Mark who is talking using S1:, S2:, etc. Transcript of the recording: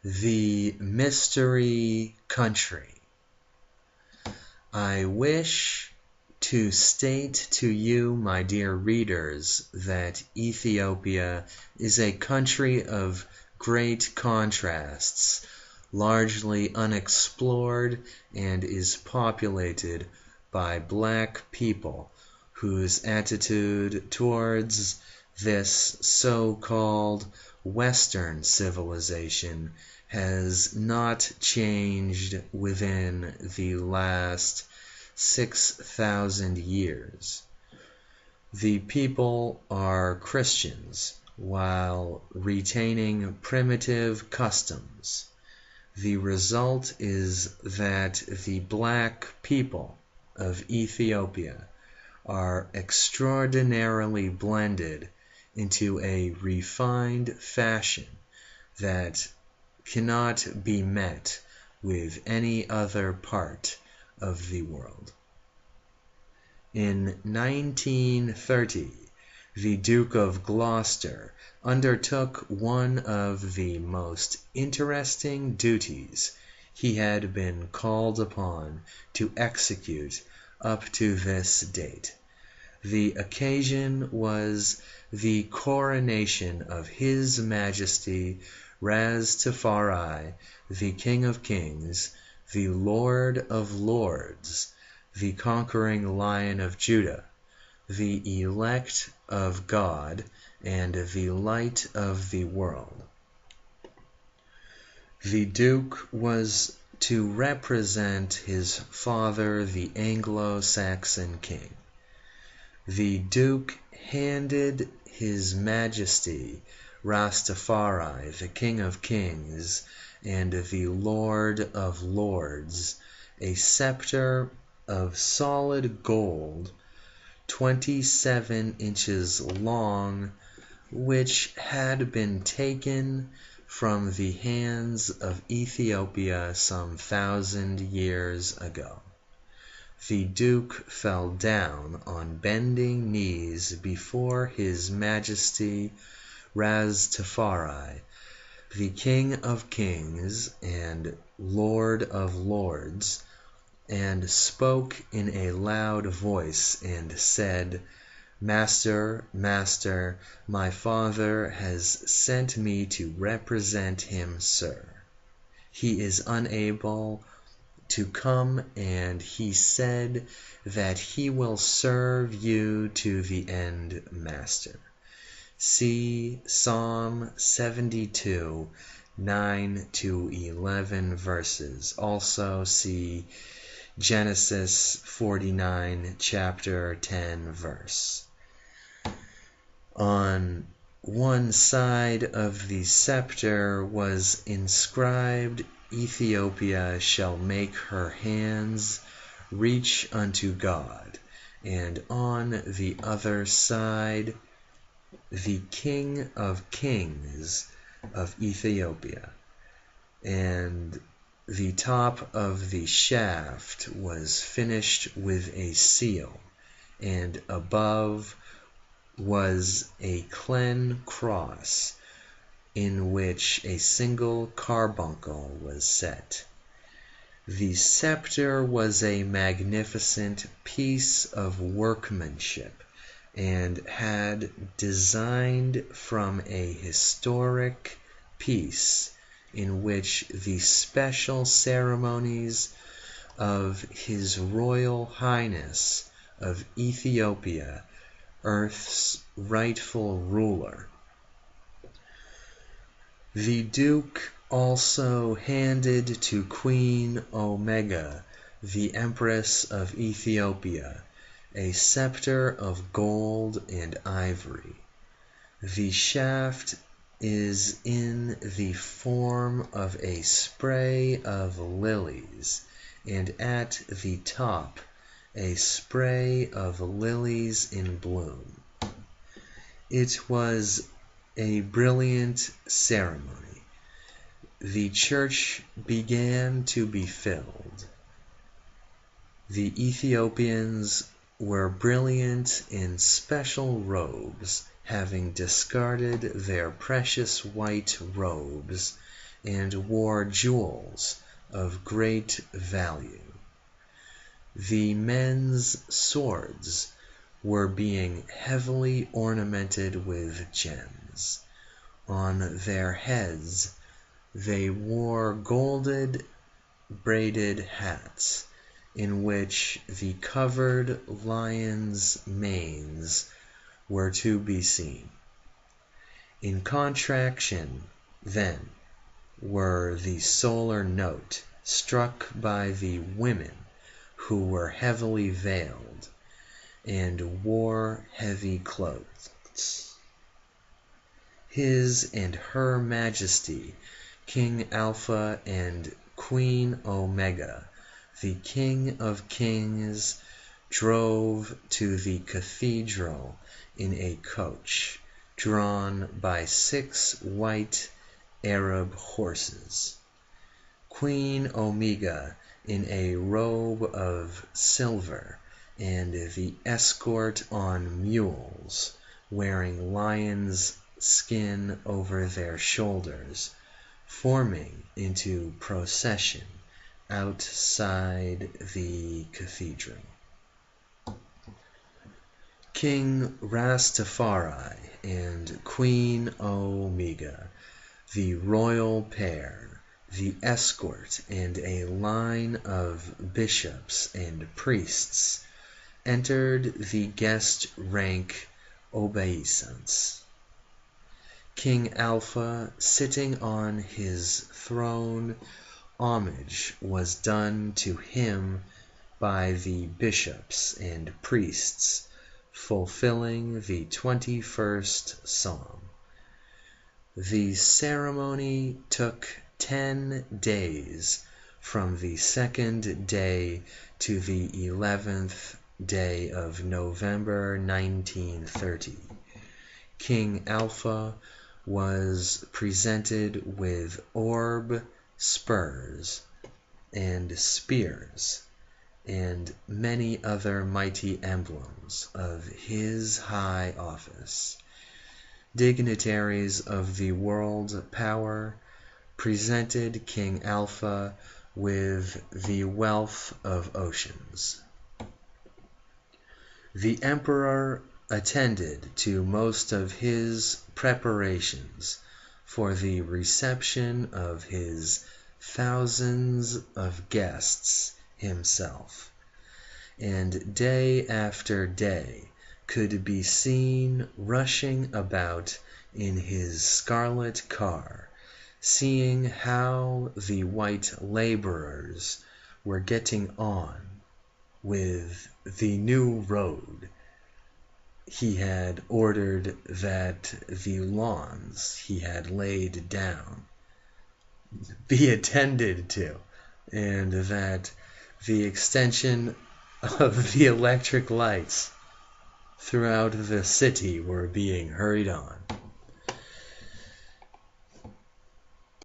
S1: The Mystery Country. I wish to state to you, my dear readers, that Ethiopia is a country of great contrasts, largely unexplored, and is populated by black people whose attitude towards this so-called Western civilization has not changed within the last 6,000 years. The people are Christians while retaining primitive customs. The result is that the black people of Ethiopia are extraordinarily blended into a refined fashion that cannot be met with any other part of the world. In 1930, the Duke of Gloucester undertook one of the most interesting duties he had been called upon to execute up to this date. The occasion was the coronation of His Majesty Ras Tafari, the King of Kings, the Lord of Lords, the conquering Lion of Judah, the elect of God, and the light of the world. The Duke was to represent his father, the Anglo-Saxon king. The Duke handed His Majesty Rastafari, the King of Kings, and the Lord of Lords, a scepter of solid gold, 27 inches long, which had been taken from the hands of Ethiopia some 1,000 years ago. The Duke fell down on bending knees before His Majesty Ras Tafari, the King of Kings and Lord of Lords, and spoke in a loud voice and said, "Master, master, my father has sent me to represent him, sir. He is unable to come, and he said that he will serve you to the end, master." See Psalm 72, 9 to 11 verses. Also see Genesis 49, chapter 10 verse. On one side of the scepter was inscribed, "Ethiopia shall make her hands reach unto God," and on the other side, "The King of Kings of Ethiopia," and the top of the shaft was finished with a seal, and above was a clen cross in which a single carbuncle was set. The scepter was a magnificent piece of workmanship and had designed from a historic piece in which the special ceremonies of His Royal Highness of Ethiopia, Earth's rightful ruler. The Duke also handed to Queen Omega, the Empress of Ethiopia, a scepter of gold and ivory. The shaft is in the form of a spray of lilies, and at the top a spray of lilies in bloom. It was a brilliant ceremony. The church began to be filled. The Ethiopians were brilliant in special robes, having discarded their precious white robes and wore jewels of great value. The men's swords were being heavily ornamented with gems. On their heads they wore golden braided hats, in which the covered lions' manes were to be seen. In contraction, then, were the solar note struck by the women, who were heavily veiled and wore heavy clothes. His and Her Majesty, King Alpha and Queen Omega, the King of Kings, drove to the cathedral in a coach drawn by 6 white Arab horses. Queen Omega in a robe of silver, and the escort on mules, wearing lion's skin over their shoulders, forming into procession outside the cathedral. King Rastafari and Queen Omega, the royal pair, the escort, and a line of bishops and priests entered the guest rank obeisance. King Alpha sitting on his throne, homage was done to him by the bishops and priests, fulfilling the 21st Psalm. The ceremony took 10 days, from the 2nd day to the 11th day of November 1930. King Alpha was presented with orb, spurs, and spears, and many other mighty emblems of his high office. Dignitaries of the world power presented King Alpha with the wealth of oceans. The emperor attended to most of his preparations for the reception of his thousands of guests himself, and day after day could be seen rushing about in his scarlet car, seeing how the white laborers were getting on with the new road. He had ordered that the lawns he had laid down be attended to, and that the extension of the electric lights throughout the city were being hurried on.